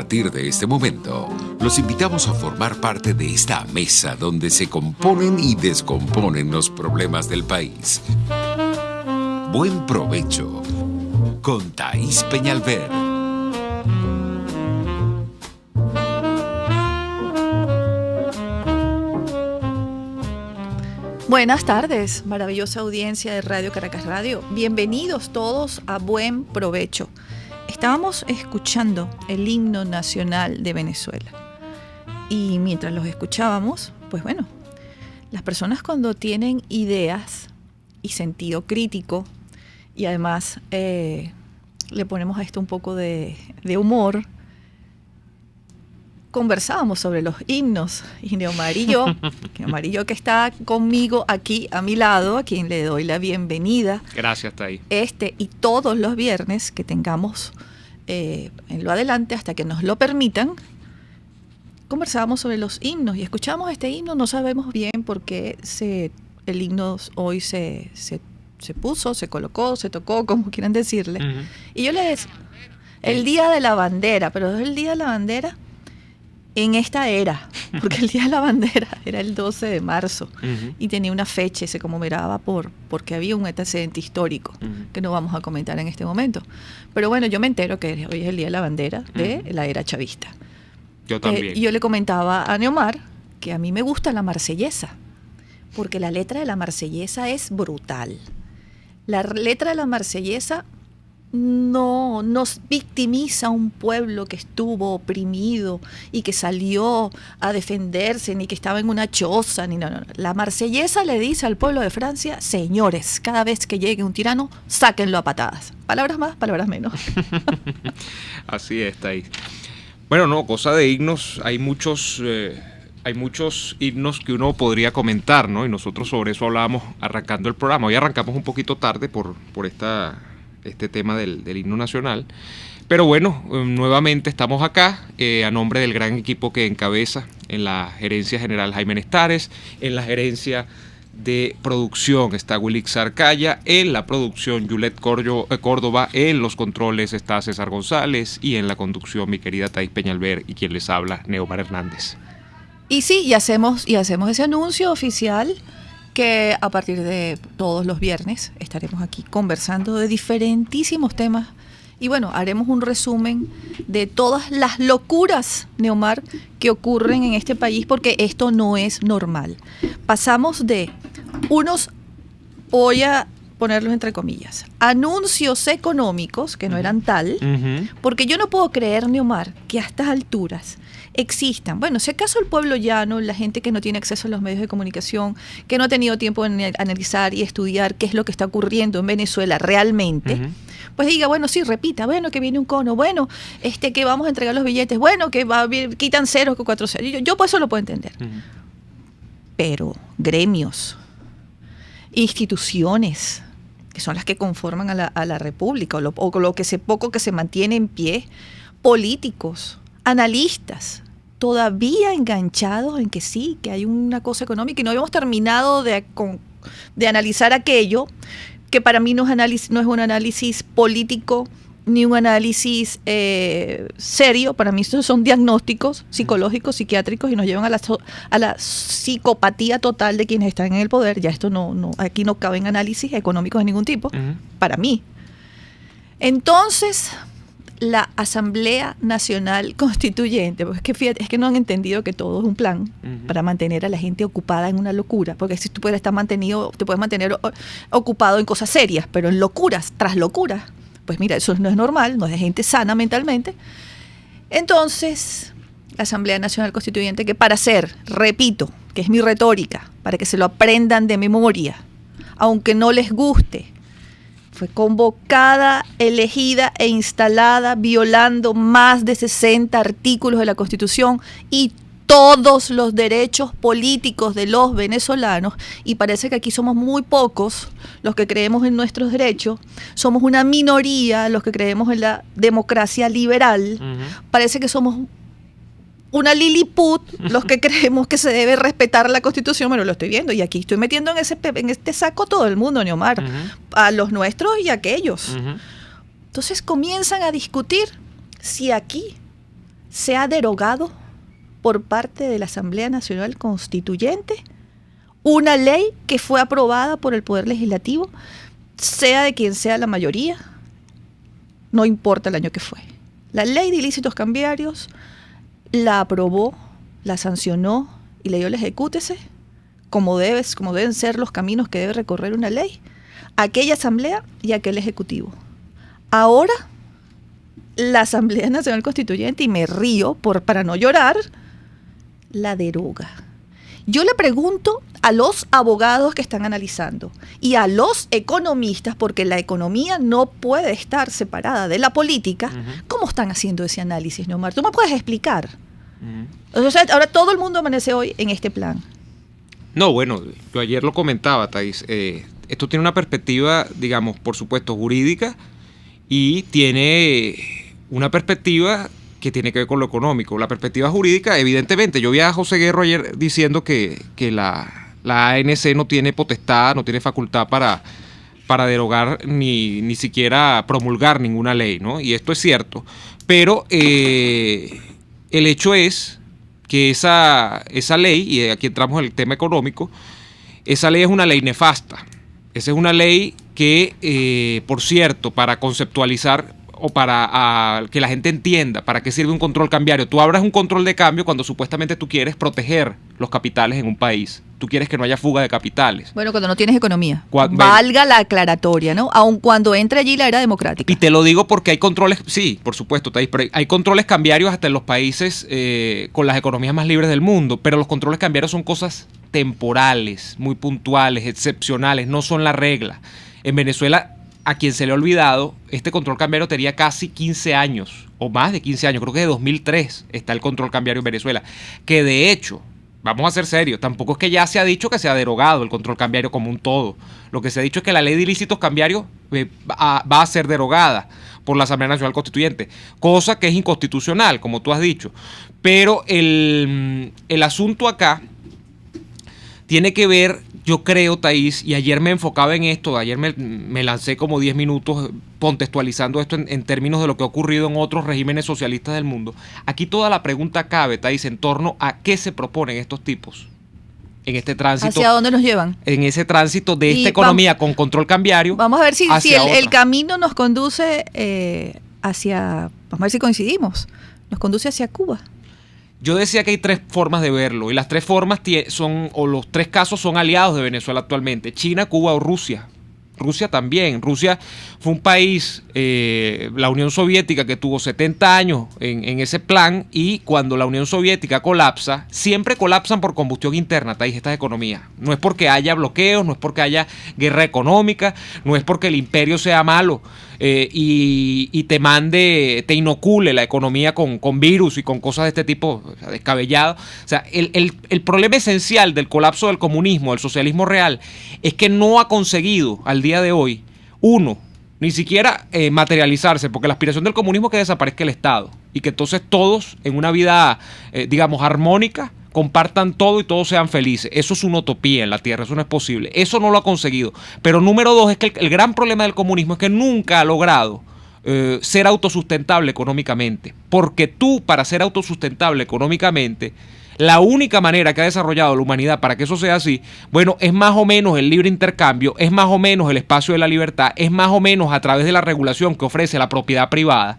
partir de este momento, los invitamos a formar parte de esta mesa donde se componen y descomponen los problemas del país. Buen provecho con Thaís Peñalver. Buenas tardes, maravillosa audiencia de Radio Caracas Radio. Bienvenidos todos a Buen Provecho. Estábamos escuchando el himno nacional de Venezuela. Y mientras los escuchábamos, pues bueno, las personas cuando tienen ideas y sentido crítico, y además le ponemos a esto un poco de humor, conversábamos sobre los himnos. Y Neomarillo que está conmigo aquí a mi lado, a quien le doy la bienvenida. Gracias, Thaís. Y todos los viernes que tengamos en lo adelante, hasta que nos lo permitan, conversábamos sobre los himnos y escuchamos este himno. No sabemos bien por qué el himno hoy se puso, se colocó, se tocó, como quieran decirle. Uh-huh. Y yo le decía, el Día de la Bandera, pero es el Día de la Bandera en esta era, porque el Día de la Bandera era el 12 de marzo uh-huh. y tenía una fecha y se conmemoraba porque había un antecedente histórico uh-huh. que no vamos a comentar en este momento. Pero bueno, yo me entero que hoy es el Día de la Bandera de la era chavista. Yo también. Y yo le comentaba a Neomar que a mí me gusta la Marsellesa, porque la letra de la Marsellesa es brutal. La letra de la Marsellesa no nos victimiza a un pueblo que estuvo oprimido y que salió a defenderse, ni que estaba en una choza, ni no. La Marsellesa le dice al pueblo de Francia: señores, cada vez que llegue un tirano, sáquenlo a patadas. Palabras más, palabras menos. Así es, Thaís. Bueno, no, cosa de himnos, hay muchos himnos que uno podría comentar, ¿no? Y nosotros sobre eso hablábamos arrancando el programa. Hoy arrancamos un poquito tarde por este tema del himno nacional. Pero bueno, nuevamente estamos acá a nombre del gran equipo que encabeza en la gerencia general Jaime Nestares, en la gerencia de producción está Wilix Arcaya, en la producción Yulet Córdoba, en los controles está César González y en la conducción mi querida Thaís Peñalver y quien les habla, Neomar Hernández. Y sí, y hacemos ese anuncio oficial que a partir de todos los viernes estaremos aquí conversando de diferentísimos temas. Y bueno, haremos un resumen de todas las locuras, Neomar, que ocurren en este país, porque esto no es normal. Pasamos de voy a ponerlos entre comillas, anuncios económicos, que no eran tal, uh-huh. porque yo no puedo creer, Neomar, que a estas alturas existan, bueno, si acaso el pueblo llano, la gente que no tiene acceso a los medios de comunicación, que no ha tenido tiempo de analizar y estudiar qué es lo que está ocurriendo en Venezuela realmente, uh-huh. pues diga, bueno, sí, repita, bueno, que viene un cono, bueno, que vamos a entregar los billetes, bueno, que quitan ceros con 4 ceros. Yo por eso lo puedo entender. Uh-huh. Pero gremios, instituciones, que son las que conforman a la República, o lo poco que se mantiene en pie, políticos, analistas, todavía enganchados en que sí, que hay una cosa económica, y no habíamos terminado de analizar aquello que para mí no es un análisis político ni un análisis serio. Para mí estos son diagnósticos psicológicos, psiquiátricos, y nos llevan a la psicopatía total de quienes están en el poder. Ya esto aquí no caben análisis económicos de ningún tipo, uh-huh. para mí. Entonces, la Asamblea Nacional Constituyente, porque es que no han entendido que todo es un plan uh-huh. para mantener a la gente ocupada en una locura, porque si tú puedes te puedes mantener ocupado en cosas serias, pero en locuras tras locuras, pues mira, eso no es normal, no es de gente sana mentalmente. Entonces, la Asamblea Nacional Constituyente, que repito, que es mi retórica, para que se lo aprendan de memoria, aunque no les guste, fue convocada, elegida e instalada violando más de 60 artículos de la Constitución y todos los derechos políticos de los venezolanos, y parece que aquí somos muy pocos los que creemos en nuestros derechos, somos una minoría los que creemos en la democracia liberal, uh-huh. parece que somos una Lilliput los que creemos que se debe respetar la Constitución. Bueno, lo estoy viendo, y aquí estoy metiendo en este saco todo el mundo, Neomar, uh-huh. a los nuestros y a aquellos. Uh-huh. Entonces comienzan a discutir si aquí se ha derogado por parte de la Asamblea Nacional Constituyente una ley que fue aprobada por el Poder Legislativo, sea de quien sea la mayoría, no importa el año que fue. La ley de ilícitos cambiarios la aprobó, la sancionó y le dio el ejecútese, como deben ser los caminos que debe recorrer una ley, aquella Asamblea y aquel Ejecutivo. Ahora, la Asamblea Nacional Constituyente, y me río para no llorar, la deroga. Yo le pregunto a los abogados que están analizando y a los economistas, porque la economía no puede estar separada de la política, ¿cómo están haciendo ese análisis, Neomar? ¿Tú me puedes explicar? O sea, ahora todo el mundo amanece hoy en este plan. No, bueno, yo ayer lo comentaba, Thais. Esto tiene una perspectiva, digamos, por supuesto, jurídica, y tiene una perspectiva que tiene que ver con lo económico. La perspectiva jurídica, evidentemente, yo vi a José Guerro ayer diciendo que la ANC no tiene potestad, no tiene facultad para derogar ni siquiera promulgar ninguna ley, ¿no? Y esto es cierto. Pero el hecho es que esa ley, y aquí entramos en el tema económico, esa ley es una ley nefasta. Esa es una ley que, por cierto, para conceptualizar o para que la gente entienda para qué sirve un control cambiario. Tú abres un control de cambio cuando supuestamente tú quieres proteger los capitales en un país. Tú quieres que no haya fuga de capitales. Bueno, cuando no tienes economía. Valga la aclaratoria, ¿no? Aun cuando entre allí la era democrática. Y te lo digo porque hay controles, sí, por supuesto, pero hay controles cambiarios hasta en los países con las economías más libres del mundo, pero los controles cambiarios son cosas temporales, muy puntuales, excepcionales, no son la regla. En Venezuela, a quien se le ha olvidado, este control cambiario tenía casi 15 años, o más de 15 años, creo que de 2003 está el control cambiario en Venezuela, que de hecho, vamos a ser serios, tampoco es que ya se ha dicho que se ha derogado el control cambiario como un todo. Lo que se ha dicho es que la ley de ilícitos cambiarios va a ser derogada por la Asamblea Nacional Constituyente, cosa que es inconstitucional, como tú has dicho. Pero el asunto acá tiene que ver, yo creo, Thais, y ayer me enfocaba en esto, ayer me lancé como 10 minutos contextualizando esto en términos de lo que ha ocurrido en otros regímenes socialistas del mundo. Aquí toda la pregunta cabe, Thais, en torno a qué se proponen estos tipos en este tránsito. ¿Hacia dónde nos llevan? En ese tránsito de esta economía con control cambiario. Vamos a ver si el camino nos conduce hacia, vamos a ver si coincidimos, nos conduce hacia Cuba. Yo decía que hay tres formas de verlo, y las tres formas los tres casos son aliados de Venezuela actualmente: China, Cuba o Rusia. Rusia también. Rusia fue un país, la Unión Soviética, que tuvo 70 años en ese plan, y cuando la Unión Soviética colapsa, siempre colapsan por combustión interna, estas economías. No es porque haya bloqueos, no es porque haya guerra económica, no es porque el imperio sea malo y te inocule la economía con virus y con cosas de este tipo, o sea, descabellado. O sea, el problema esencial del colapso del comunismo, del socialismo real, es que no ha conseguido al día de hoy, ni siquiera materializarse, porque la aspiración del comunismo es que desaparezca el Estado y que entonces todos en una vida, digamos, armónica, compartan todo y todos sean felices. Eso es una utopía en la Tierra, eso no es posible. Eso no lo ha conseguido. Pero número dos, es que el gran problema del comunismo es que nunca ha logrado ser autosustentable económicamente. Porque tú, para ser autosustentable económicamente, la única manera que ha desarrollado la humanidad para que eso sea así, bueno, es más o menos el libre intercambio, es más o menos el espacio de la libertad, es más o menos a través de la regulación que ofrece la propiedad privada.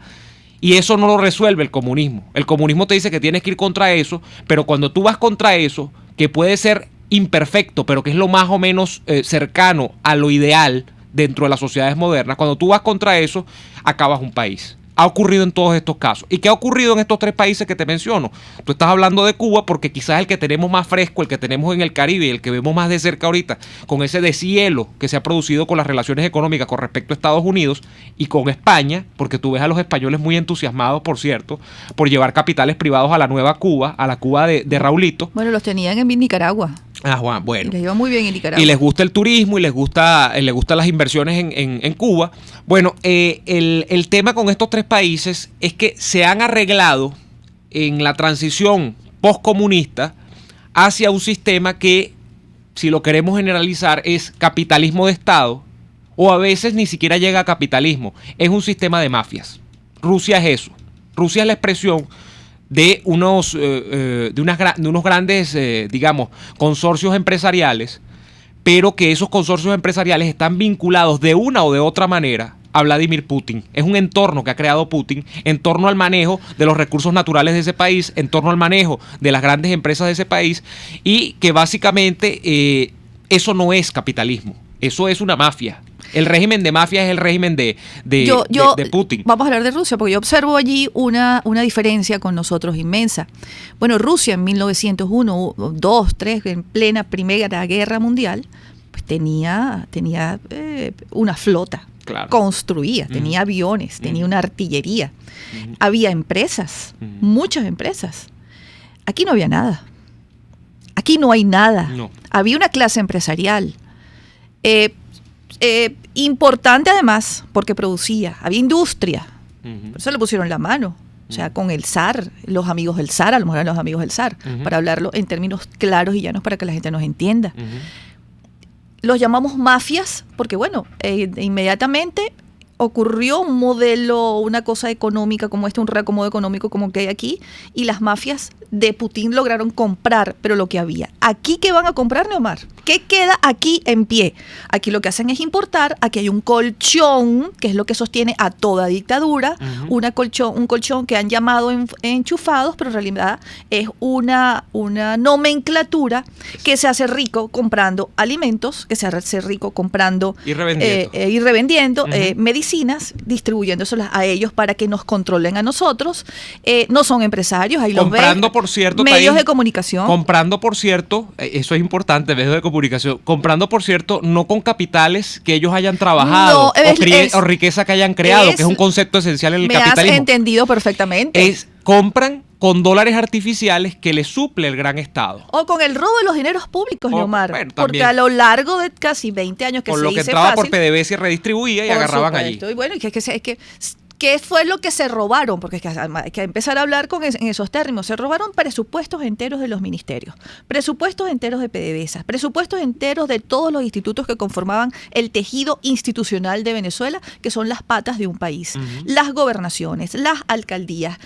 Y eso no lo resuelve el comunismo. El comunismo te dice que tienes que ir contra eso, pero cuando tú vas contra eso, que puede ser imperfecto, pero que es lo más o menos cercano a lo ideal dentro de las sociedades modernas, cuando tú vas contra eso, acabas un país. Ha ocurrido en todos estos casos. ¿Y qué ha ocurrido en estos tres países que te menciono? Tú estás hablando de Cuba porque quizás es el que tenemos más fresco, el que tenemos en el Caribe, el que vemos más de cerca ahorita, con ese deshielo que se ha producido con las relaciones económicas con respecto a Estados Unidos y con España, porque tú ves a los españoles muy entusiasmados, por cierto, por llevar capitales privados a la nueva Cuba, a la Cuba de Raulito. Bueno, los tenían en Nicaragua. Ah, bueno. Y les iba muy bien en Nicaragua. Y les gusta el turismo y les gustan las inversiones en Cuba. Bueno, el tema con estos tres países es que se han arreglado en la transición postcomunista hacia un sistema que, si lo queremos generalizar, es capitalismo de Estado, o a veces ni siquiera llega a capitalismo. Es un sistema de mafias. Rusia es eso. Rusia es la expresión de unos grandes, digamos, consorcios empresariales, pero que esos consorcios empresariales están vinculados de una o de otra manera a Vladimir Putin. Es un entorno que ha creado Putin en torno al manejo de los recursos naturales de ese país, en torno al manejo de las grandes empresas de ese país, y que básicamente eso no es capitalismo, eso es una mafia. El régimen de mafia es el régimen de Putin. Vamos a hablar de Rusia, porque yo observo allí una diferencia con nosotros inmensa. Bueno, Rusia en 1901, 2, 3, en plena Primera Guerra Mundial, pues tenía una flota. Claro. Construía, tenía aviones, tenía una artillería, había empresas, muchas empresas. Aquí no había nada. Aquí no hay nada. No. Había una clase empresarial importante además porque producía, había industria. Por eso le pusieron la mano. O sea, con el zar, los amigos del zar, a lo mejor eran los amigos del zar, para hablarlo en términos claros y llanos para que la gente nos entienda. Los llamamos mafias porque, bueno, inmediatamente ocurrió un modelo, una cosa económica como un reacomodo económico como que hay aquí, y las mafias de Putin lograron comprar, pero lo que había. ¿Aquí qué van a comprar, Neomar? ¿Qué queda aquí en pie? Aquí lo que hacen es importar, aquí hay un colchón, que es lo que sostiene a toda dictadura, un colchón que han llamado enchufados, pero en realidad es una nomenclatura que se hace rico comprando alimentos, que se hace rico comprando y revendiendo medicinas, distribuyéndoselas a ellos para que nos controlen a nosotros. No son empresarios, ahí los ven. Por cierto, medios de comunicación. Comprando, por cierto, eso es importante, medios de comunicación, comprando, por cierto, no con capitales que ellos hayan trabajado o riqueza que hayan creado, que es un concepto esencial en el capitalismo. Me has entendido perfectamente. Compran con dólares artificiales que les suple el gran Estado. O con el robo de los dineros públicos, Neomar. Bueno, porque a lo largo de casi 20 años que con se lo que hizo entraba fácil, por PDVSA y redistribuía y agarraban allí. Y bueno, ¿qué fue lo que se robaron? Porque hay que empezar a hablar en esos términos. Se robaron presupuestos enteros de los ministerios, presupuestos enteros de PDVSA, presupuestos enteros de todos los institutos que conformaban el tejido institucional de Venezuela, que son las patas de un país. Las gobernaciones, las alcaldías,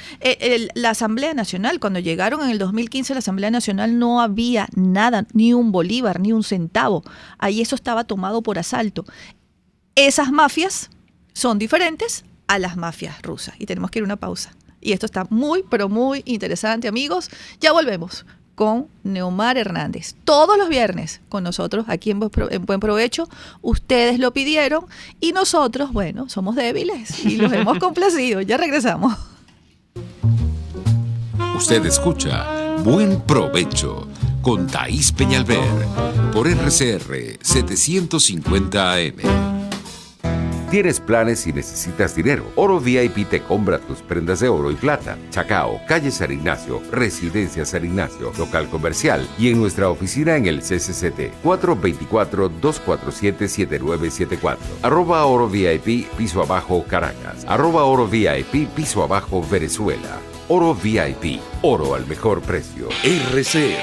la Asamblea Nacional. Cuando llegaron en el 2015 a la Asamblea Nacional no había nada, ni un bolívar, ni un centavo. Ahí eso estaba tomado por asalto. Esas mafias son diferentes a las mafias rusas. Y tenemos que ir a una pausa. Y esto está muy, pero muy interesante, amigos. Ya volvemos con Neomar Hernández. Todos los viernes con nosotros aquí en Buen Provecho. Ustedes lo pidieron y nosotros, bueno, somos débiles y los hemos complacido. Ya regresamos. Usted escucha Buen Provecho con Thaís Peñalver por RCR 750 AM. ¿Tienes planes y necesitas dinero? Oro VIP te compra tus prendas de oro y plata. Chacao, calle San Ignacio, Residencia San Ignacio, local comercial y en nuestra oficina en el CCCT 424-247-7974. @Oro VIP, piso abajo Caracas. @Oro VIP, piso abajo Venezuela. Oro VIP, oro al mejor precio. RCR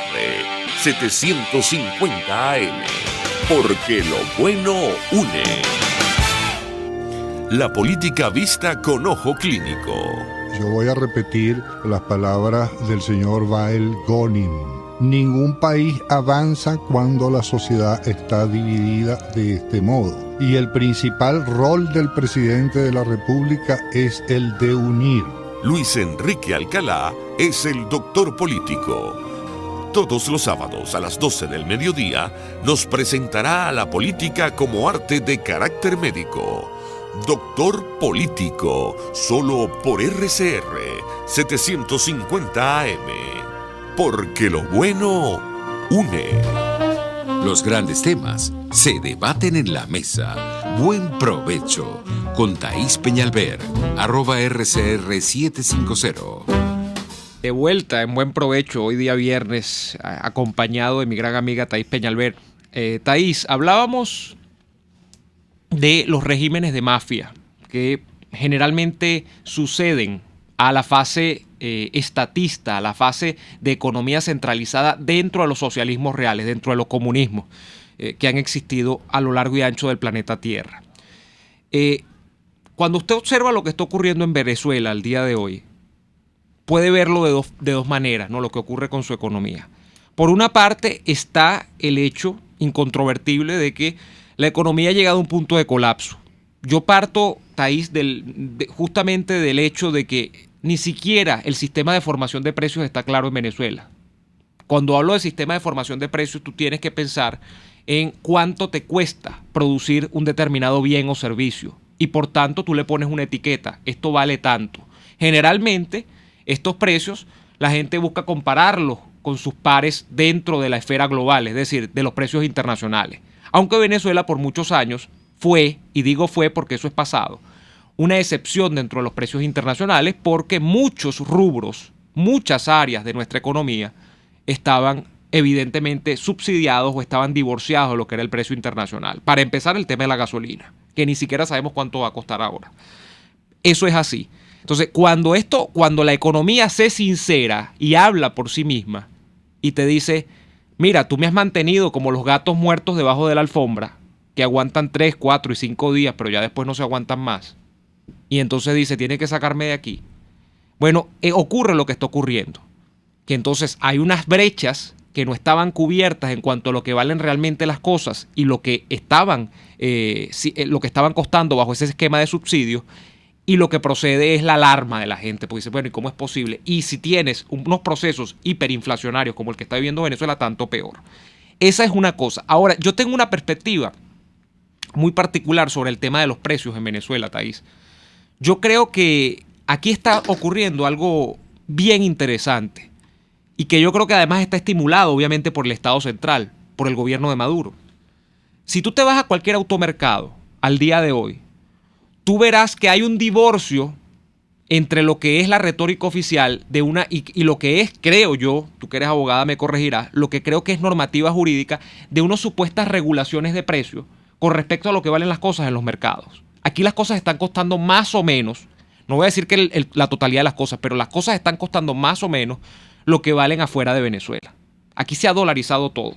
750 AM, porque lo bueno une. La política vista con ojo clínico. Yo voy a repetir las palabras del señor Wael Gonin. Ningún país avanza cuando la sociedad está dividida de este modo. Y el principal rol del presidente de la República es el de unir. Luis Enrique Alcalá es el doctor político. Todos los sábados a las 12 del mediodía nos presentará a la política como arte de carácter médico. Doctor Político, solo por RCR 750 AM. Porque lo bueno une. Los grandes temas se debaten en la mesa. Buen Provecho con Thaís Peñalver, @RCR 750. De vuelta en Buen Provecho, hoy día viernes, acompañado de mi gran amiga Thaís Peñalver. Thaís, hablábamos de los regímenes de mafia que generalmente suceden a la fase estatista, a la fase de economía centralizada dentro de los socialismos reales, dentro de los comunismos que han existido a lo largo y ancho del planeta Tierra. Cuando usted observa lo que está ocurriendo en Venezuela al día de hoy, puede verlo de dos maneras, ¿no? Lo que ocurre con su economía. Por una parte está el hecho incontrovertible de que la economía ha llegado a un punto de colapso. Yo parto, Thaís, justamente del hecho de que ni siquiera el sistema de formación de precios está claro en Venezuela. Cuando hablo de sistema de formación de precios, tú tienes que pensar en cuánto te cuesta producir un determinado bien o servicio. Y por tanto tú le pones una etiqueta, esto vale tanto. Generalmente estos precios la gente busca compararlos con sus pares dentro de la esfera global, es decir, de los precios internacionales. Aunque Venezuela por muchos años fue, y digo fue porque eso es pasado, una excepción dentro de los precios internacionales porque muchos rubros, muchas áreas de nuestra economía estaban evidentemente subsidiados o estaban divorciados de lo que era el precio internacional. Para empezar, el tema de la gasolina, que ni siquiera sabemos cuánto va a costar ahora. Eso es así. Entonces, cuando la economía se sincera y habla por sí misma y te dice, mira, tú me has mantenido como los gatos muertos debajo de la alfombra, que aguantan 3, 4 y 5 días, pero ya después no se aguantan más. Y entonces dice, tiene que sacarme de aquí. Bueno, ocurre lo que está ocurriendo. Que entonces hay unas brechas que no estaban cubiertas en cuanto a lo que valen realmente las cosas y lo que estaban costando bajo ese esquema de subsidios, y lo que procede es la alarma de la gente, porque dice, bueno, ¿y cómo es posible? Y si tienes unos procesos hiperinflacionarios como el que está viviendo Venezuela, tanto peor. Esa es una cosa. Ahora, yo tengo una perspectiva muy particular sobre el tema de los precios en Venezuela, Thaís. Yo creo que aquí está ocurriendo algo bien interesante y que yo creo que además está estimulado obviamente por el Estado central, por el gobierno de Maduro. Si tú te vas a cualquier automercado al día de hoy, tú verás que hay un divorcio entre lo que es la retórica oficial de una y lo que es, creo yo, tú que eres abogada me corregirás, lo que creo que es normativa jurídica de unas supuestas regulaciones de precios con respecto a lo que valen las cosas en los mercados. Aquí las cosas están costando más o menos, no voy a decir que la totalidad de las cosas, pero las cosas están costando más o menos lo que valen afuera de Venezuela. Aquí se ha dolarizado todo.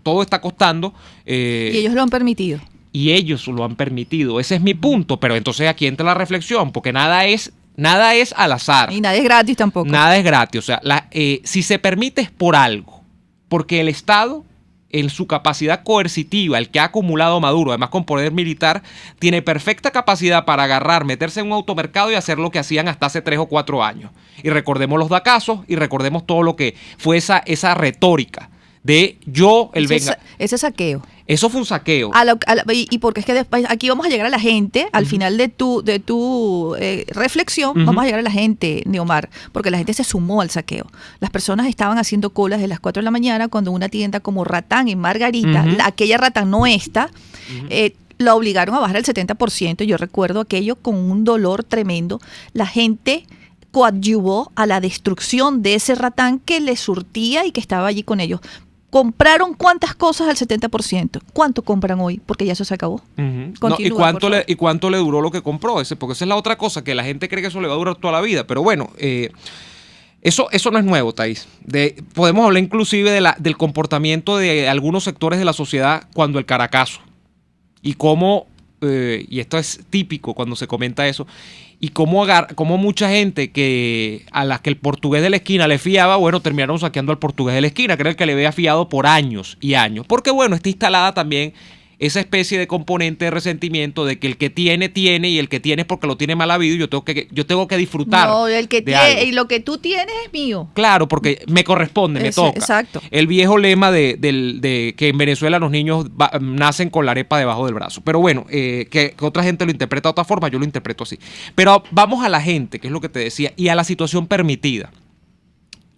Todo está costando. Y ellos lo han permitido. Y ellos lo han permitido. Ese es mi punto. Pero entonces aquí entra la reflexión, porque nada es al azar. Y nada es gratis tampoco. Nada es gratis. O sea, si se permite es por algo. Porque el Estado, en su capacidad coercitiva, el que ha acumulado Maduro, además con poder militar, tiene perfecta capacidad para agarrar, meterse en un automercado y hacer lo que hacían hasta hace 3 o 4 años. Y recordemos los dacazos y recordemos todo lo que fue esa retórica de ese saqueo. Eso fue un saqueo. Y porque es que después, aquí vamos a llegar a la gente, al final de tu reflexión, vamos a llegar a la gente, Neomar, porque la gente se sumó al saqueo. Las personas estaban haciendo colas de las 4 de la mañana cuando una tienda como Ratán en Margarita, aquella Ratán no está, la obligaron a bajar el 70%. Yo recuerdo aquello con un dolor tremendo. La gente coadyuvó a la destrucción de ese Ratán que le surtía y que estaba allí con ellos. ¿Compraron cuántas cosas al 70%? ¿Cuánto compran hoy? Porque ya eso se acabó. ¿Y cuánto le duró lo que compró ese? Porque esa es la otra cosa, que la gente cree que eso le va a durar toda la vida. Pero bueno, eso no es nuevo, Thaís. Podemos hablar inclusive del comportamiento de algunos sectores de la sociedad cuando el Caracazo. Y cómo, y esto es típico cuando se comenta eso, y cómo mucha gente a la que el portugués de la esquina le fiaba, bueno, terminaron saqueando al portugués de la esquina, que era el que le había fiado por años y años. Porque, bueno, está instalada también esa especie de componente de resentimiento de que el que tiene y el que tiene es porque lo tiene mal habido y yo tengo que disfrutar. No, el que tiene, y lo que tú tienes es mío. Claro, porque me corresponde, me toca. Exacto. El viejo lema de que en Venezuela los niños nacen con la arepa debajo del brazo. Pero bueno, que otra gente lo interpreta de otra forma, yo lo interpreto así. Pero vamos a la gente, que es lo que te decía, y a la situación permitida.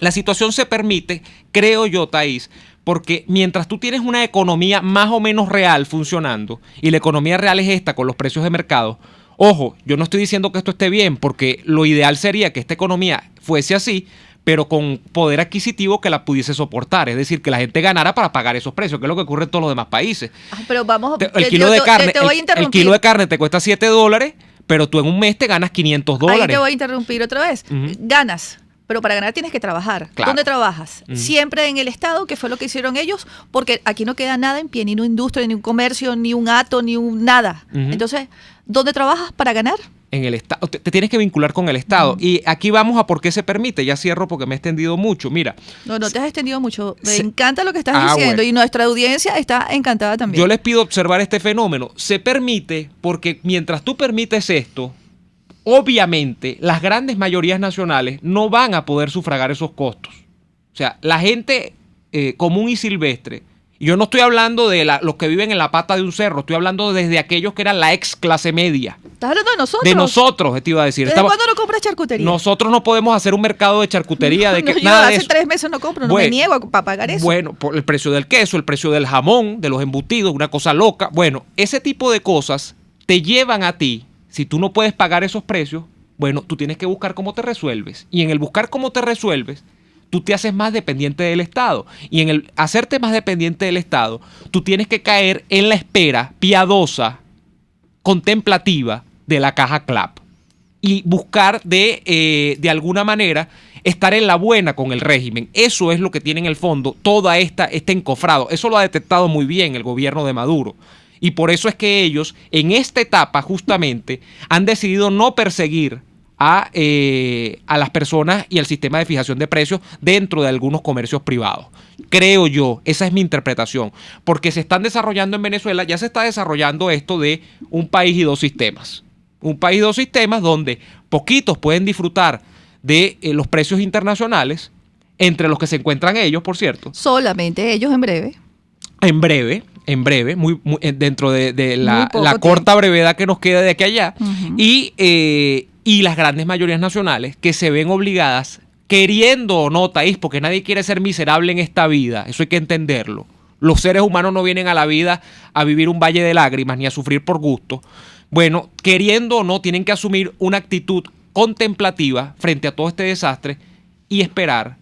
La situación se permite, creo yo, Thaís, porque mientras tú tienes una economía más o menos real funcionando, y la economía real es esta con los precios de mercado, ojo, yo no estoy diciendo que esto esté bien, porque lo ideal sería que esta economía fuese así, pero con poder adquisitivo que la pudiese soportar, es decir, que la gente ganara para pagar esos precios, que es lo que ocurre en todos los demás países. Pero vamos, el kilo de carne te cuesta $7, pero tú en un mes te ganas $500. Ahí te voy a interrumpir otra vez. Ganas. Pero para ganar tienes que trabajar. Claro. ¿Dónde trabajas? Siempre en el Estado, que fue lo que hicieron ellos, porque aquí no queda nada en pie, ni una industria, ni un comercio, ni un hato, ni un nada. Entonces, ¿dónde trabajas para ganar? en el Estado, te tienes que vincular con el Estado. Y aquí vamos a por qué se permite. Ya cierro porque me he extendido mucho. Mira. No te has extendido mucho. Me encanta lo que estás diciendo, bueno. Y nuestra audiencia está encantada también. Yo les pido observar este fenómeno. Se permite porque mientras tú permites esto, obviamente las grandes mayorías nacionales no van a poder sufragar esos costos. O sea, la gente común y silvestre. Yo no estoy hablando de los que viven en la pata de un cerro, estoy hablando desde aquellos que eran la ex clase media. ¿Estás hablando de nosotros? De nosotros, te iba a decir. ¿Desde cuándo no compras charcutería? Nosotros no podemos hacer un mercado de charcutería. Hace 3 meses no compro, me niego a pagar eso. Bueno, por el precio del queso, el precio del jamón, de los embutidos, una cosa loca. Bueno, ese tipo de cosas te llevan a ti, si tú no puedes pagar esos precios, bueno, tú tienes que buscar cómo te resuelves. Y en el buscar cómo te resuelves, tú te haces más dependiente del Estado. Y en el hacerte más dependiente del Estado, tú tienes que caer en la espera piadosa, contemplativa de la caja CLAP. Y buscar de alguna manera estar en la buena con el régimen. Eso es lo que tiene en el fondo toda este encofrado. Eso lo ha detectado muy bien el gobierno de Maduro. Y por eso es que ellos, en esta etapa justamente, han decidido no perseguir a las personas y al sistema de fijación de precios dentro de algunos comercios privados. Creo yo, esa es mi interpretación, porque se están desarrollando en Venezuela, ya se está desarrollando esto de un país y dos sistemas. Un país y dos sistemas donde poquitos pueden disfrutar de los precios internacionales, entre los que se encuentran ellos, por cierto. Solamente ellos en breve. En breve, muy dentro de la corta brevedad que nos queda de aquí a allá. Uh-huh. Y las grandes mayorías nacionales que se ven obligadas, queriendo o no, Thaís, porque nadie quiere ser miserable en esta vida, eso hay que entenderlo. Los seres humanos no vienen a la vida a vivir un valle de lágrimas ni a sufrir por gusto. Bueno, queriendo o no, tienen que asumir una actitud contemplativa frente a todo este desastre y esperar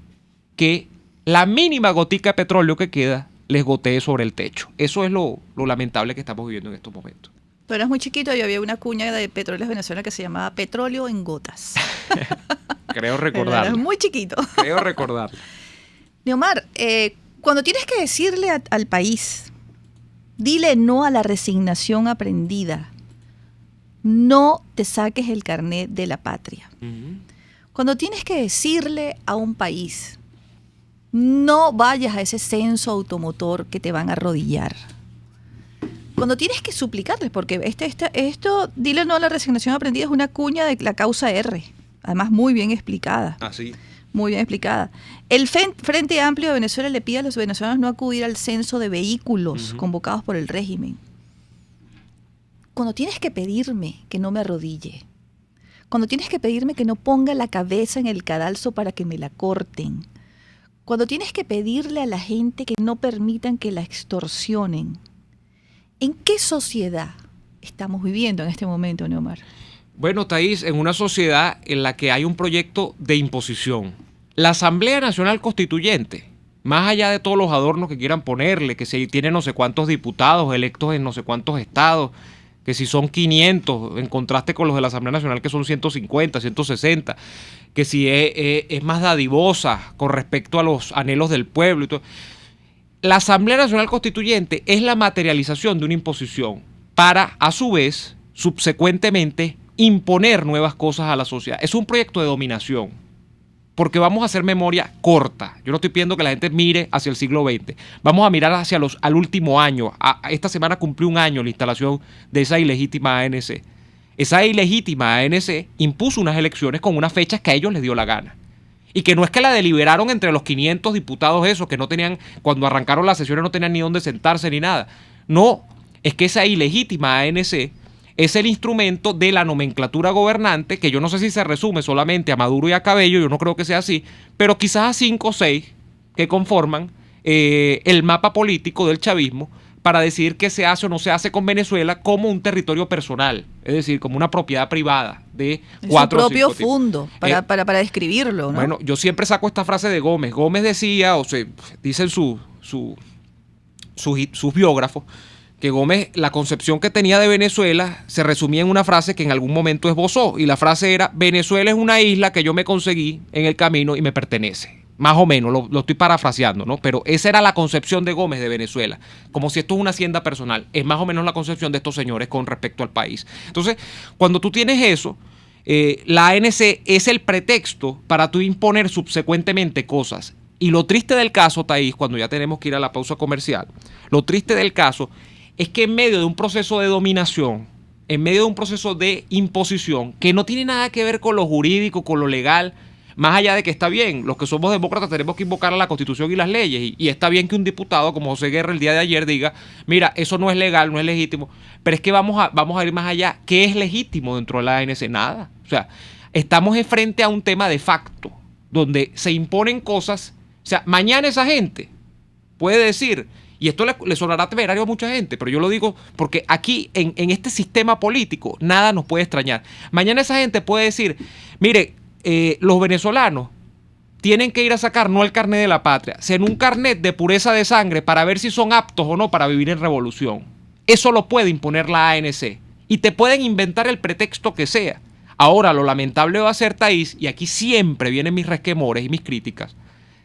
que la mínima gotica de petróleo que queda les gotee sobre el techo. Eso es lo lamentable que estamos viviendo en estos momentos. Tú eras muy chiquito y había una cuña de Petróleos Venezuela que se llamaba Petróleo en Gotas. Creo recordarlo. Eras muy chiquito. Creo recordarlo. Neomar, cuando tienes que decirle al país, dile no a la resignación aprendida. No te saques el carnet de la patria. Uh-huh. Cuando tienes que decirle a un país, no vayas a ese censo automotor que te van a arrodillar. Cuando tienes que suplicarles, porque esto, dile no a la resignación aprendida, es una cuña de la causa R, además muy bien explicada. Así. Muy bien explicada. El Frente Amplio de Venezuela le pide a los venezolanos no acudir al censo de vehículos convocados por el régimen. Cuando tienes que pedirme que no me arrodille, cuando tienes que pedirme que no ponga la cabeza en el cadalso para que me la corten, cuando tienes que pedirle a la gente que no permitan que la extorsionen, ¿en qué sociedad estamos viviendo en este momento, Neomar? Bueno, Thaís, en una sociedad en la que hay un proyecto de imposición. La Asamblea Nacional Constituyente, más allá de todos los adornos que quieran ponerle, que si tiene no sé cuántos diputados electos en no sé cuántos estados, que si son 500 en contraste con los de la Asamblea Nacional que son 150, 160, que si es más dadivosa con respecto a los anhelos del pueblo y todo. La Asamblea Nacional Constituyente es la materialización de una imposición para, a su vez, subsecuentemente, imponer nuevas cosas a la sociedad. Es un proyecto de dominación, porque vamos a hacer memoria corta. Yo no estoy pidiendo que la gente mire hacia el siglo XX. Vamos a mirar al último año. Esta semana cumplió un año la instalación de esa ilegítima ANC. Esa ilegítima ANC impuso unas elecciones con unas fechas que a ellos les dio la gana. Y que no es que la deliberaron entre los 500 diputados esos que no tenían, cuando arrancaron las sesiones no tenían ni dónde sentarse ni nada. No, es que esa ilegítima ANC es el instrumento de la nomenclatura gobernante, que yo no sé si se resume solamente a Maduro y a Cabello, yo no creo que sea así, pero quizás a 5 o 6 que conforman el mapa político del chavismo para decidir qué se hace o no se hace con Venezuela como un territorio personal, es decir, como una propiedad privada de 4 o 5 propio fundo, para describirlo, ¿no? Bueno, yo siempre saco esta frase de Gómez. Gómez decía, o se dicen sus biógrafos, que Gómez, la concepción que tenía de Venezuela se resumía en una frase que en algún momento esbozó, y la frase era: Venezuela es una isla que yo me conseguí en el camino y me pertenece. Más o menos, lo estoy parafraseando, ¿no? Pero esa era la concepción de Gómez de Venezuela, como si esto es una hacienda personal. Es más o menos la concepción de estos señores con respecto al país. Entonces, cuando tú tienes eso, la ANC es el pretexto para tú imponer subsecuentemente cosas. Y lo triste del caso, Thaís, cuando ya tenemos que ir a la pausa comercial, lo triste del caso es que en medio de un proceso de dominación, en medio de un proceso de imposición, que no tiene nada que ver con lo jurídico, con lo legal, más allá de que está bien, los que somos demócratas tenemos que invocar a la Constitución y las leyes, y está bien que un diputado como José Guerra el día de ayer diga, mira, eso no es legal, no es legítimo, pero es que vamos a ir más allá. ¿Qué es legítimo dentro de la ANC? Nada. O sea, estamos frente a un tema de facto, donde se imponen cosas. O sea, mañana esa gente puede decir, y esto le sonará temerario a mucha gente, pero yo lo digo porque aquí, en este sistema político, nada nos puede extrañar. Mañana esa gente puede decir, mire, los venezolanos tienen que ir a sacar no el carnet de la patria, sino un carnet de pureza de sangre para ver si son aptos o no para vivir en revolución. Eso lo puede imponer la ANC y te pueden inventar el pretexto que sea. Ahora, lo lamentable va a ser, Thaís, y aquí siempre vienen mis resquemores y mis críticas,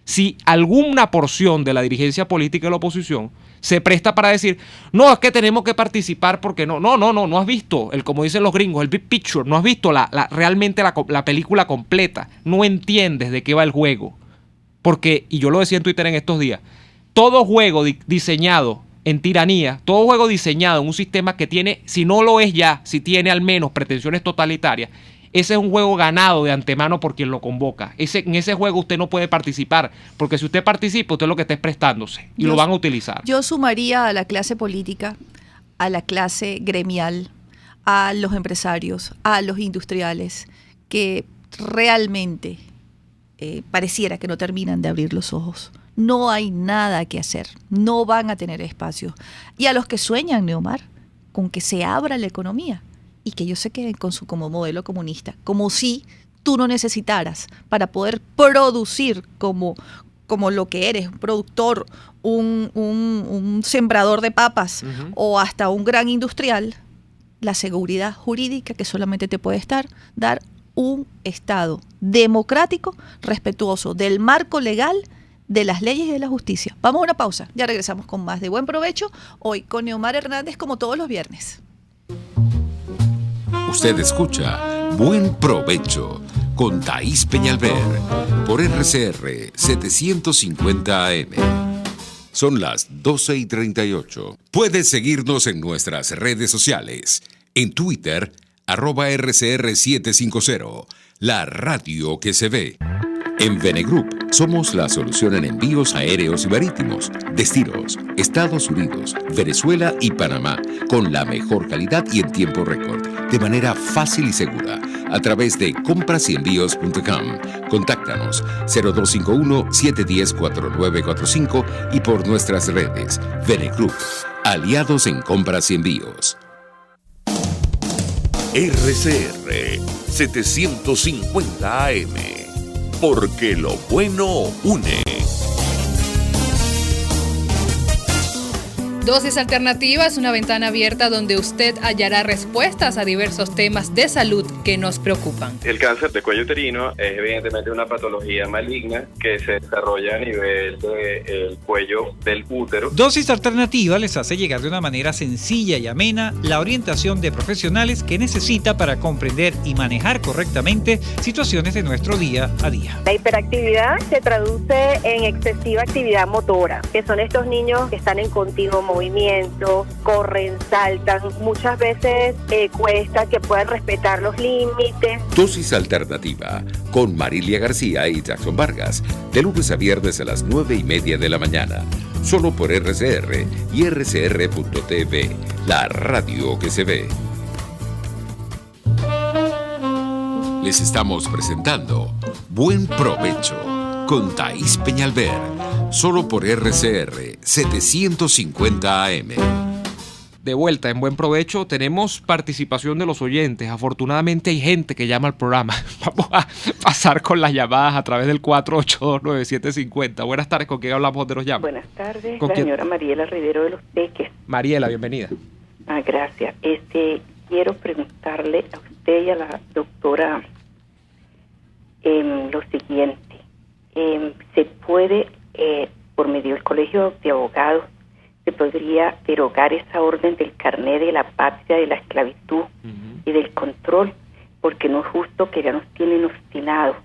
si alguna porción de la dirigencia política de la oposición se presta para decir, no, es que tenemos que participar porque no has visto, como dicen los gringos, el big picture, no has visto realmente la película completa, no entiendes de qué va el juego. Porque, y yo lo decía en Twitter en estos días, todo juego diseñado en tiranía, todo juego diseñado en un sistema que tiene, si no lo es ya, si tiene al menos pretensiones totalitarias, ese es un juego ganado de antemano por quien lo convoca. En ese juego usted no puede participar, porque si usted participa, usted lo que está es prestándose y lo van a utilizar. Yo sumaría a la clase política, a la clase gremial, a los empresarios, a los industriales, que realmente pareciera que no terminan de abrir los ojos. No hay nada que hacer, no van a tener espacio. Y a los que sueñan, Neomar, con que se abra la economía y que ellos se queden con su como modelo comunista, como si tú no necesitaras para poder producir como lo que eres, un productor, un sembrador de papas, uh-huh, o hasta un gran industrial, la seguridad jurídica que solamente te puede dar un Estado democrático, respetuoso del marco legal, de las leyes y de la justicia. Vamos a una pausa, ya regresamos con más de Buen Provecho, hoy con Neomar Hernández como todos los viernes. Usted escucha Buen Provecho con Thaís Peñalver por RCR 750 AM. Son las 12:38. Puedes seguirnos en nuestras redes sociales. En Twitter, @RCR750, la radio que se ve. En Venegroup somos la solución en envíos aéreos y marítimos, destinos, Estados Unidos, Venezuela y Panamá, con la mejor calidad y en tiempo récord, de manera fácil y segura, a través de comprasenvíos.com. Contáctanos 0251-710-4945 y por nuestras redes. Venegroup, aliados en compras y envíos. RCR 750 AM. Porque lo bueno une. Dosis Alternativa es una ventana abierta donde usted hallará respuestas a diversos temas de salud que nos preocupan. El cáncer de cuello uterino es evidentemente una patología maligna que se desarrolla a nivel del cuello del útero. Dosis Alternativa les hace llegar de una manera sencilla y amena la orientación de profesionales que necesita para comprender y manejar correctamente situaciones de nuestro día a día. La hiperactividad se traduce en excesiva actividad motora, que son estos niños que están en continuo movimiento, corren, saltan. Muchas veces cuesta que puedan respetar los límites. Dosis Alternativa con Marilia García y Jackson Vargas, de lunes a viernes a las 9:30 de la mañana. Solo por RCR y RCR.tv, la radio que se ve. Les estamos presentando Buen Provecho con Thaís Peñalver, solo por RCR 750 AM. De vuelta en Buen Provecho, tenemos participación de los oyentes. Afortunadamente hay gente que llama al programa. Vamos a pasar con las llamadas a través del 4829750. Buenas tardes, ¿con quién hablamos de los llamas? Buenas tardes, la señora Mariela Rivero de Los Teques. Mariela, bienvenida. Gracias. Quiero preguntarle a usted y a la doctora lo siguiente. se puede, por medio del Colegio de Abogados, se podría derogar esa orden del carné de la patria, de la esclavitud y del control, porque no es justo que ya nos tienen obstinados.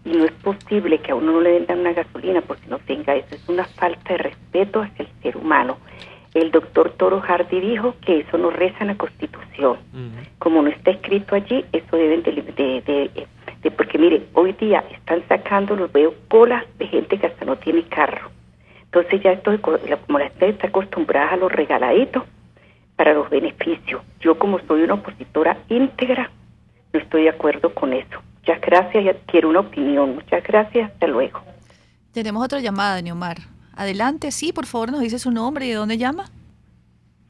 Y no es posible que a uno no le vendan una gasolina porque no tenga eso. Es una falta de respeto hacia el ser humano. El doctor Toro Hardy dijo que eso no reza en la Constitución. Como no está escrito allí, eso deben de porque mire, hoy día están sacando, los veo, colas de gente que hasta no tiene carro. Entonces ya esto, como la gente está acostumbrada a los regaladitos para los beneficios. Yo, como soy una opositora íntegra, no estoy de acuerdo con eso. Muchas gracias y quiero una opinión. Muchas gracias, hasta luego. Tenemos otra llamada, Neomar. Adelante, sí, por favor, nos dice su nombre y de dónde llama.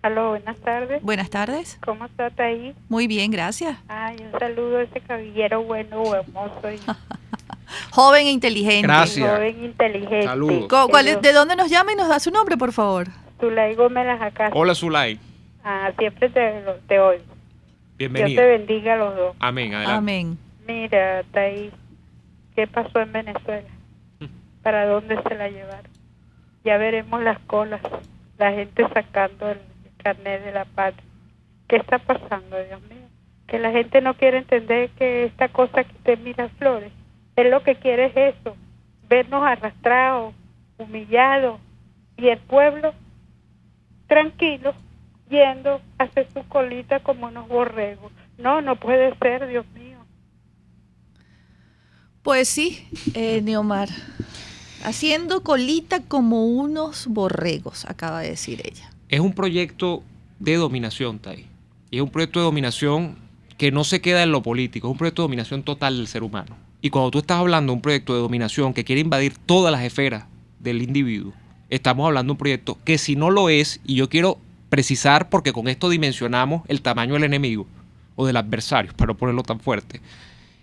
Aló, buenas tardes. Buenas tardes. ¿Cómo está ahí? Muy bien, gracias. Ay, un saludo a ese caballero bueno, hermoso. Joven e inteligente. Gracias. Joven inteligente. Saludos. ¿De dónde nos llama y nos da su nombre, por favor? Zulay Gómez acá. Hola, Zulay. Siempre te oigo. Bienvenido. Dios te bendiga a los dos. Amén, adelante. Amén. Mira, Taí, ¿qué pasó en Venezuela? ¿Para dónde se la llevaron? Ya veremos las colas, la gente sacando el carnet de la patria. ¿Qué está pasando, Dios mío? Que la gente no quiere entender que esta cosa que te mira Flores, él lo que quiere es eso, vernos arrastrados, humillados, y el pueblo tranquilo, yendo a hacer su colita como unos borregos. No puede ser, Dios mío. Pues sí, Neomar, haciendo colita como unos borregos, acaba de decir ella. Es un proyecto de dominación, Tai. Y es un proyecto de dominación que no se queda en lo político, es un proyecto de dominación total del ser humano. Y cuando tú estás hablando de un proyecto de dominación que quiere invadir todas las esferas del individuo, estamos hablando de un proyecto que, si no lo es, y yo quiero precisar porque con esto dimensionamos el tamaño del enemigo o del adversario, para no ponerlo tan fuerte,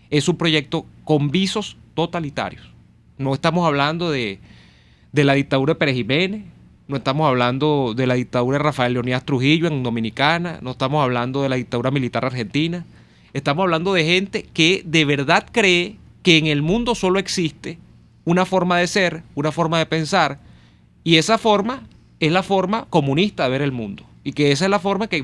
es un proyecto con visos totalitarios. No estamos hablando de la dictadura de Pérez Jiménez, no estamos hablando de la dictadura de Rafael Leónidas Trujillo en Dominicana, no estamos hablando de la dictadura militar argentina, estamos hablando de gente que de verdad cree que en el mundo solo existe una forma de ser, una forma de pensar, y esa forma es la forma comunista de ver el mundo, y que esa es la forma que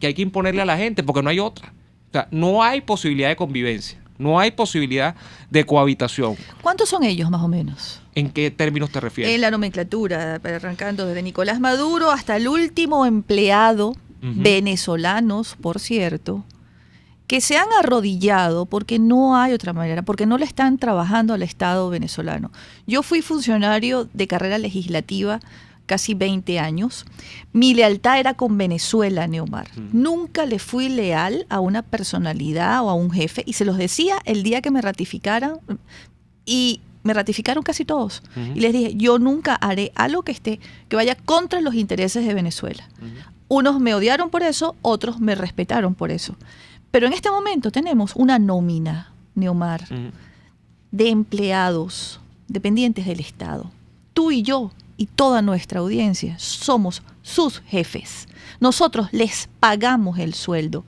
hay que imponerle a la gente, porque no hay otra. O sea, no hay posibilidad de convivencia. No hay posibilidad de cohabitación. ¿Cuántos son ellos, más o menos? ¿En qué términos te refieres? En la nomenclatura, arrancando desde Nicolás Maduro hasta el último empleado, venezolanos, por cierto, que se han arrodillado porque no hay otra manera, porque no le están trabajando al Estado venezolano. Yo fui funcionario de carrera legislativa casi 20 años. Mi lealtad era con Venezuela, Neomar. Nunca le fui leal a una personalidad o a un jefe, y se los decía el día que me ratificaran, y me ratificaron casi todos. Y les dije, yo nunca haré algo que vaya contra los intereses de Venezuela. Unos me odiaron por eso, otros me respetaron por eso. Pero en este momento tenemos una nómina, Neomar, de empleados dependientes del Estado. Tú y yo y toda nuestra audiencia somos sus jefes. Nosotros les pagamos el sueldo.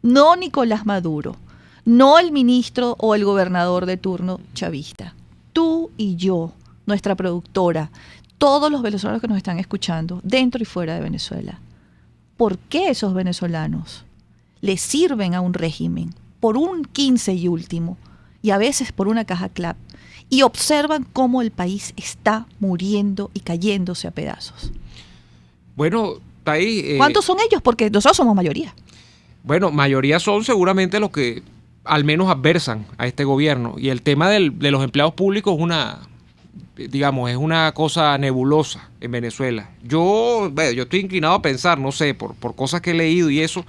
No Nicolás Maduro, no el ministro o el gobernador de turno chavista. Tú y yo, nuestra productora, todos los venezolanos que nos están escuchando, dentro y fuera de Venezuela. ¿Por qué esos venezolanos le sirven a un régimen por un 15 y último, y a veces por una caja clap, y observan cómo el país está muriendo y cayéndose a pedazos? Bueno, está ahí. ¿Cuántos son ellos? Porque nosotros somos mayoría. Bueno, mayoría son seguramente los que al menos adversan a este gobierno. Y el tema de los empleados públicos es una cosa nebulosa en Venezuela. Yo estoy inclinado a pensar, no sé, por cosas que he leído y eso,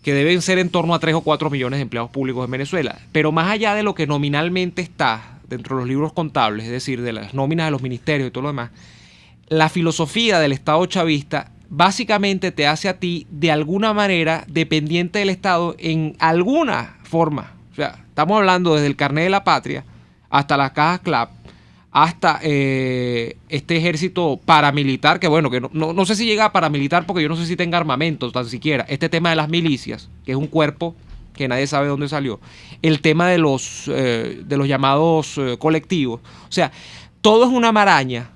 que deben ser en torno a 3 o 4 millones de empleados públicos en Venezuela. Pero más allá de lo que nominalmente está dentro de los libros contables, es decir, de las nóminas de los ministerios y todo lo demás, la filosofía del Estado chavista básicamente te hace a ti de alguna manera dependiente del Estado en alguna forma. O sea, estamos hablando desde el carnet de la patria hasta las cajas CLAP, hasta este ejército paramilitar, que no sé si llega a paramilitar porque yo no sé si tenga armamento tan siquiera. Este tema de las milicias, que es un cuerpo que nadie sabe dónde salió, el tema de los llamados colectivos. O sea, todo es una maraña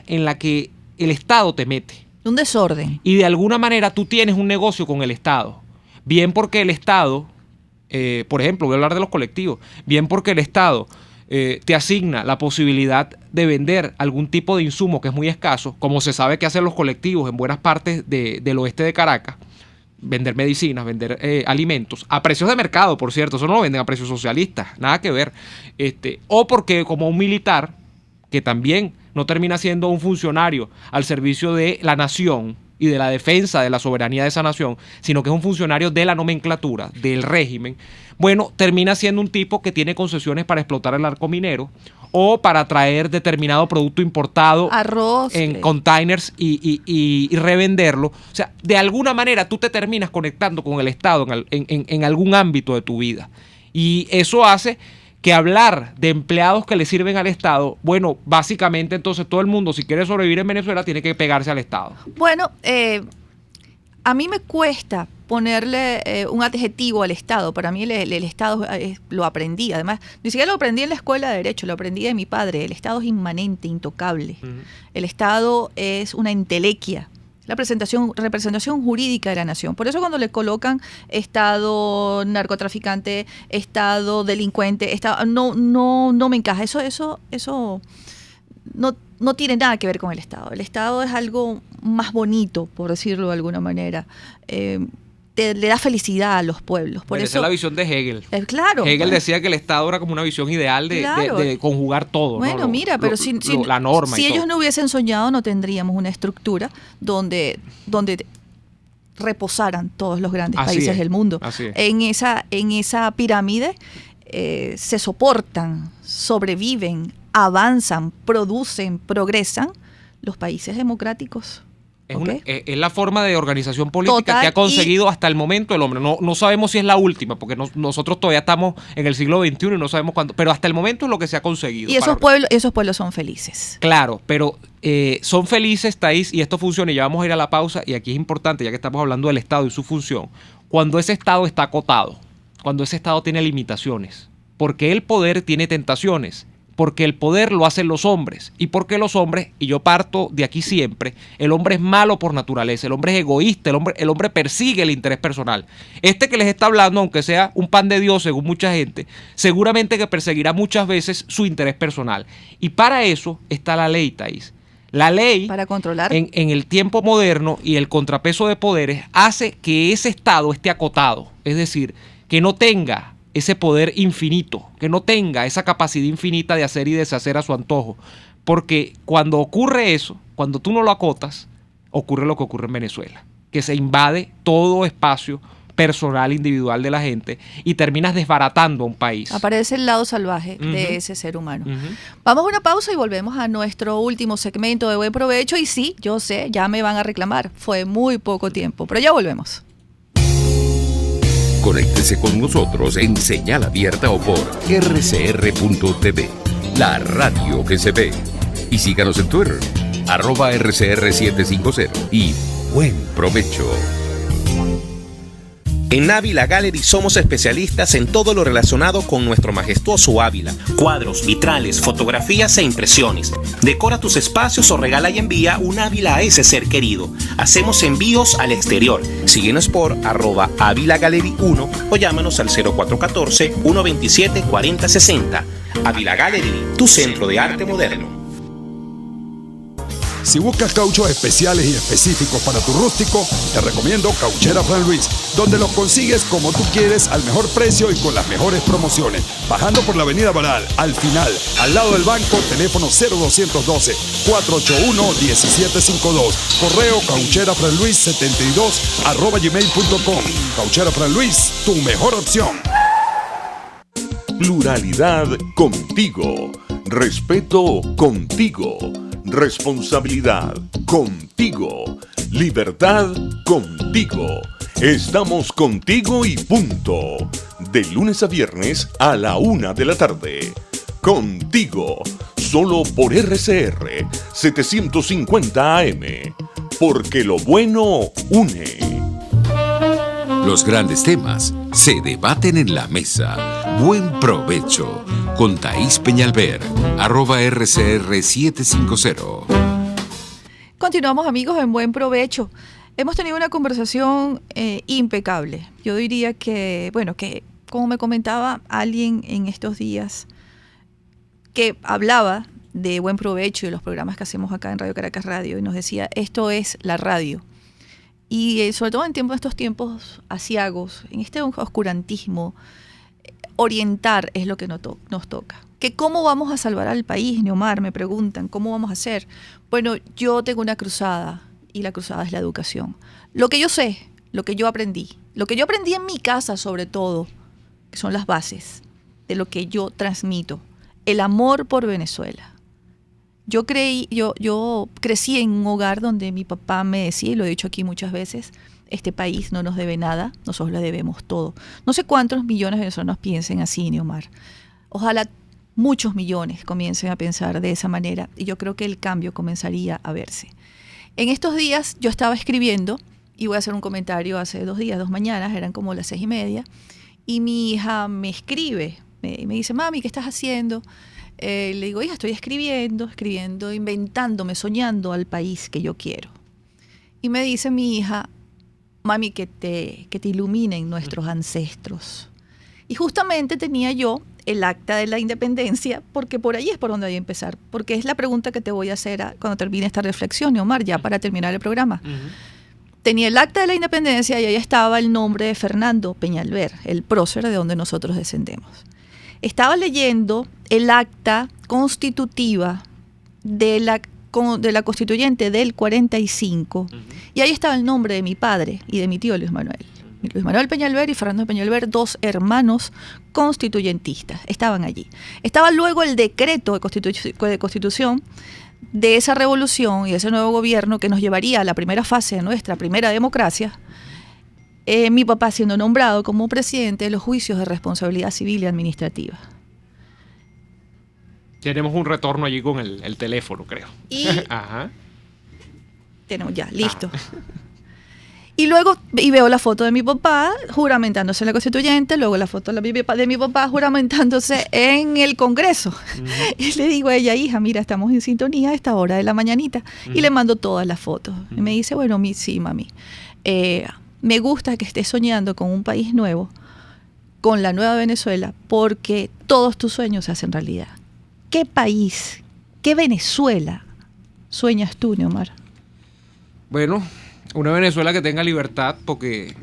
en la que el Estado te mete. Un desorden. Y de alguna manera tú tienes un negocio con el Estado. Bien porque el Estado, por ejemplo, voy a hablar de los colectivos, bien porque el Estado te asigna la posibilidad de vender algún tipo de insumo que es muy escaso, como se sabe que hacen los colectivos en buenas partes del oeste de Caracas, vender medicinas, vender alimentos, a precios de mercado, por cierto, eso no lo venden a precios socialistas, nada que ver. O porque como un militar, que también no termina siendo un funcionario al servicio de la nación y de la defensa de la soberanía de esa nación, sino que es un funcionario de la nomenclatura, del régimen, bueno, termina siendo un tipo que tiene concesiones para explotar el arco minero o para traer determinado producto importado, arroz, en containers y revenderlo. O sea, de alguna manera tú te terminas conectando con el Estado en algún ámbito de tu vida. Y eso hace que hablar de empleados que le sirven al Estado, bueno, básicamente entonces todo el mundo, si quiere sobrevivir en Venezuela, tiene que pegarse al Estado. Bueno, a mí me cuesta ponerle un adjetivo al Estado. Para mí el Estado lo aprendí. Además, ni siquiera lo aprendí en la escuela de Derecho, lo aprendí de mi padre. El Estado es inmanente, intocable. El Estado es una entelequia. La representación jurídica de la nación. Por eso cuando le colocan Estado narcotraficante, Estado delincuente, Estado, no me encaja. Eso no tiene nada que ver con el Estado. El Estado es algo más bonito, por decirlo de alguna manera. Le da felicidad a los pueblos. Por eso, esa es la visión de Hegel. Claro. Hegel decía que el Estado era como una visión ideal de conjugar todo. Bueno, ¿no? Mira, pero la norma si y ellos todo. no hubiesen soñado, no tendríamos una estructura donde reposaran todos los grandes países del mundo. En esa pirámide se soportan, sobreviven, avanzan, producen, progresan los países democráticos. Es la forma de organización política que ha conseguido hasta el momento el hombre. No sabemos si es la última, porque nosotros todavía estamos en el siglo XXI y no sabemos cuándo, pero hasta el momento es lo que se ha conseguido. Y esos pueblos son felices. Claro, pero son felices, Thaís, y esto funciona, y ya vamos a ir a la pausa, y aquí es importante, ya que estamos hablando del Estado y su función, cuando ese Estado está acotado, cuando ese Estado tiene limitaciones, porque el poder tiene tentaciones, porque el poder lo hacen los hombres, y porque los hombres, y yo parto de aquí siempre, el hombre es malo por naturaleza, el hombre es egoísta, el hombre persigue el interés personal. Este que les está hablando, aunque sea un pan de Dios según mucha gente, seguramente que perseguirá muchas veces su interés personal. Y para eso está la ley, Thaís. La ley, para controlar en el tiempo moderno y el contrapeso de poderes, hace que ese Estado esté acotado, es decir, que no tenga ese poder infinito, que no tenga esa capacidad infinita de hacer y deshacer a su antojo. Porque cuando ocurre eso, cuando tú no lo acotas, ocurre lo que ocurre en Venezuela, que se invade todo espacio personal, individual de la gente y terminas desbaratando a un país. Aparece el lado salvaje de ese ser humano. Vamos a una pausa y volvemos a nuestro último segmento de Buen Provecho. Y sí, yo sé, ya me van a reclamar, fue muy poco tiempo, pero ya volvemos. Conéctese con nosotros en señal abierta o por rcr.tv, la radio que se ve. Y síganos en Twitter, @rcr750 y buen provecho. En Ávila Gallery somos especialistas en todo lo relacionado con nuestro majestuoso Ávila. Cuadros, vitrales, fotografías e impresiones. Decora tus espacios o regala y envía un Ávila a ese ser querido. Hacemos envíos al exterior. Síguenos por @AvilaGallery1 o llámanos al 0414-127-4060. Ávila Gallery, tu centro de arte moderno. Si buscas cauchos especiales y específicos para tu rústico, te recomiendo Cauchera Fran Luis, donde los consigues como tú quieres, al mejor precio y con las mejores promociones. Bajando por la avenida Baral, al final, al lado del banco, teléfono 0212-481-1752. Correo caucherafranluis72@gmail.com. Cauchera Fran Luis, tu mejor opción. Pluralidad contigo. Respeto contigo. Responsabilidad contigo. Libertad contigo. Estamos contigo y punto. De lunes a viernes a la 1 de la tarde. Contigo. Solo por RCR 750 AM. Porque lo bueno une. Los grandes temas se debaten en la mesa. Buen provecho con Thaís Peñalver, @RCR750. Continuamos, amigos, en Buen Provecho. Hemos tenido una conversación impecable. Yo diría que, bueno, que como me comentaba alguien en estos días que hablaba de Buen Provecho y de los programas que hacemos acá en Radio Caracas Radio, y nos decía, esto es la radio. Y sobre todo en estos tiempos aciagos, en este oscurantismo, orientar es lo que nos toca. ¿Que cómo vamos a salvar al país, Neomar? Me preguntan, ¿cómo vamos a hacer? Bueno, yo tengo una cruzada, y la cruzada es la educación. Lo que yo sé, lo que yo aprendí en mi casa sobre todo, que son las bases de lo que yo transmito, el amor por Venezuela. Yo crecí en un hogar donde mi papá me decía, y lo he dicho aquí muchas veces, este país no nos debe nada, nosotros le debemos todo. No sé cuántos millones de venezolanos piensen así, Neomar. Ojalá muchos millones comiencen a pensar de esa manera, y yo creo que el cambio comenzaría a verse. En estos días yo estaba escribiendo, y voy a hacer un comentario hace 2 mañanas, eran como las 6:30, y mi hija me escribe, me dice, mami, ¿qué estás haciendo? Le digo, hija, estoy escribiendo, inventándome, soñando al país que yo quiero. Y me dice mi hija, mami, que te iluminen nuestros ancestros. Y justamente tenía yo el acta de la independencia, porque por ahí es por donde voy a empezar, porque es la pregunta que te voy a hacer cuando termine esta reflexión, Omar, ya para terminar el programa. Tenía el acta de la independencia y ahí estaba el nombre de Fernando Peñalver, el prócer de donde nosotros descendemos. Estaba leyendo el acta constitutiva de la constituyente del 45, y ahí estaba el nombre de mi padre y de mi tío Luis Manuel. Luis Manuel Peñalver y Fernando Peñalver, 2 hermanos constituyentistas, estaban allí. Estaba luego el decreto de constitución de esa revolución y de ese nuevo gobierno que nos llevaría a la primera fase de nuestra primera democracia. Mi papá siendo nombrado como presidente de los juicios de responsabilidad civil y administrativa. Tenemos un retorno allí con el teléfono, creo. Y Ajá. Tenemos ya, listo. Y luego veo la foto de mi papá juramentándose en la constituyente, luego la foto de mi papá juramentándose en el Congreso. Y le digo a ella, hija, mira, estamos en sintonía a esta hora de la mañanita. Y le mando todas las fotos. Y me dice, bueno, sí, mami. Me gusta que estés soñando con un país nuevo, con la nueva Venezuela, porque todos tus sueños se hacen realidad. ¿Qué país, qué Venezuela sueñas tú, Neomar? Bueno, una Venezuela que tenga libertad, porque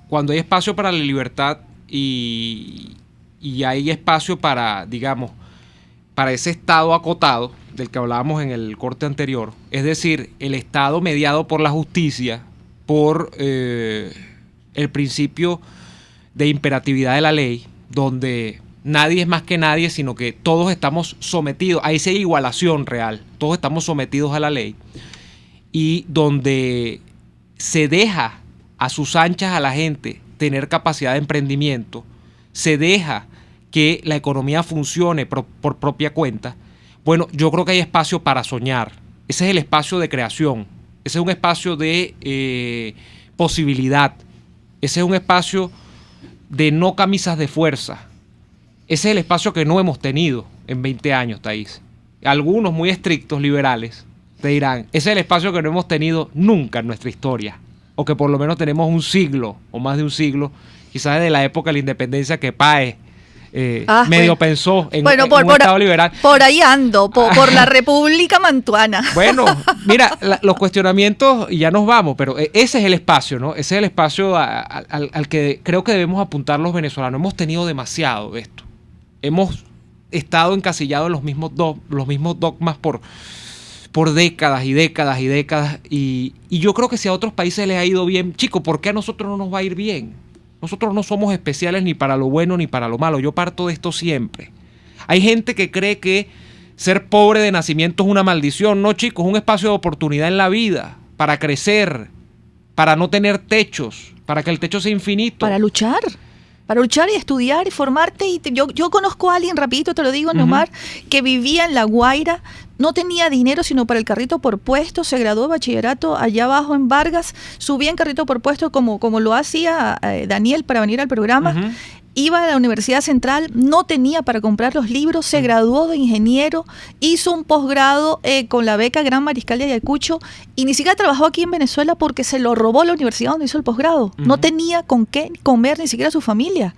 cuando hay espacio para la libertad y hay espacio para, digamos, para ese Estado acotado del que hablábamos en el corte anterior, es decir, el Estado mediado por la justicia, por el principio de imperatividad de la ley, donde nadie es más que nadie, sino que todos estamos sometidos, a esa igualación real, todos estamos sometidos a la ley, y donde se deja a sus anchas a la gente tener capacidad de emprendimiento, se deja que la economía funcione por propia cuenta. Bueno, yo creo que hay espacio para soñar. Ese es el espacio de creación, ese es un espacio de posibilidad, ese es un espacio de no camisas de fuerza. Ese es el espacio que no hemos tenido en 20 años, Thaís. Algunos muy estrictos liberales te dirán, ese es el espacio que no hemos tenido nunca en nuestra historia, o que por lo menos tenemos un siglo o más de un siglo, quizás desde la época de la independencia que Páez medio pensó en un Estado liberal. Por ahí ando, por la República Mantuana. Bueno, mira, los cuestionamientos, y ya nos vamos, pero ese es el espacio, ¿no? Ese es el espacio al que creo que debemos apuntar los venezolanos. Hemos tenido demasiado de esto. Hemos estado encasillados en los mismos dogmas por décadas y décadas y décadas, y yo creo que si a otros países les ha ido bien, chicos, ¿por qué a nosotros no nos va a ir bien? Nosotros no somos especiales ni para lo bueno ni para lo malo. Yo parto de esto siempre. Hay gente que cree que ser pobre de nacimiento es una maldición. No, chicos, es un espacio de oportunidad en la vida para crecer, para no tener techos, para que el techo sea infinito. Para luchar y estudiar y formarte. Yo conozco a alguien, rapidito te lo digo, Neomar, que vivía en La Guaira, no tenía dinero sino para el carrito por puesto, se graduó de bachillerato allá abajo en Vargas, subía en carrito por puesto como lo hacía Daniel para venir al programa. Iba a la Universidad Central, no tenía para comprar los libros, se graduó de ingeniero, hizo un posgrado con la beca Gran Mariscal de Ayacucho y ni siquiera trabajó aquí en Venezuela porque se lo robó la universidad donde hizo el posgrado. No tenía con qué comer ni siquiera su familia.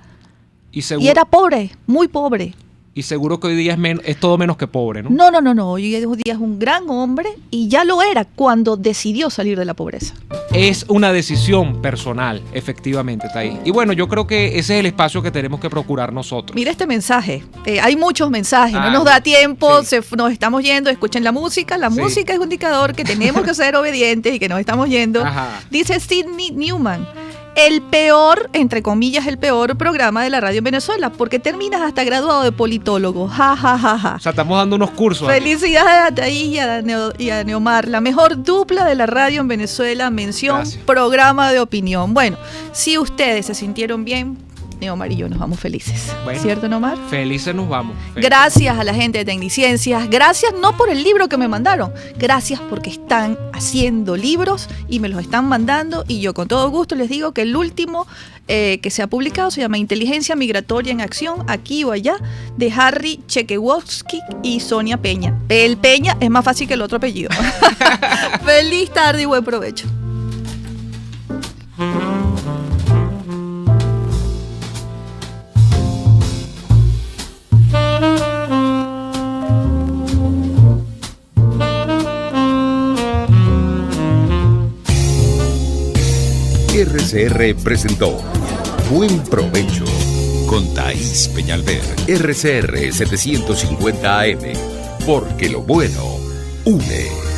Y era pobre, muy pobre. Y seguro que hoy día es todo menos que pobre, ¿no? No. Hoy día es un gran hombre y ya lo era cuando decidió salir de la pobreza. Es una decisión personal, efectivamente, está ahí. Y bueno, yo creo que ese es el espacio que tenemos que procurar nosotros. Mira este mensaje. Hay muchos mensajes, no nos da tiempo, nos estamos yendo, escuchen la música. La música es un indicador que tenemos que ser obedientes y que nos estamos yendo. Dice Sidney Newman. El peor, entre comillas, el peor programa de la radio en Venezuela, porque terminas hasta graduado de politólogo. Ja, ja, ja, ja. O sea, estamos dando unos cursos. Felicidades a Taís y a Neomar. La mejor dupla de la radio en Venezuela. Mención, gracias. Programa de opinión. Bueno, si ustedes se sintieron bien, Neomar y yo nos vamos felices. Bueno, ¿cierto, Neomar? Felices nos vamos. Gracias a la gente de Tecniciencias. Gracias no por el libro que me mandaron. Gracias porque están haciendo libros y me los están mandando. Y yo con todo gusto les digo que el último que se ha publicado se llama Inteligencia Migratoria en Acción, aquí o allá, de Harry Chekewowski y Sonia Peña. El Peña es más fácil que el otro apellido. Feliz tarde y buen provecho. RCR presentó Buen Provecho con Thaís Peñalver. RCR 750 AM, porque lo bueno une.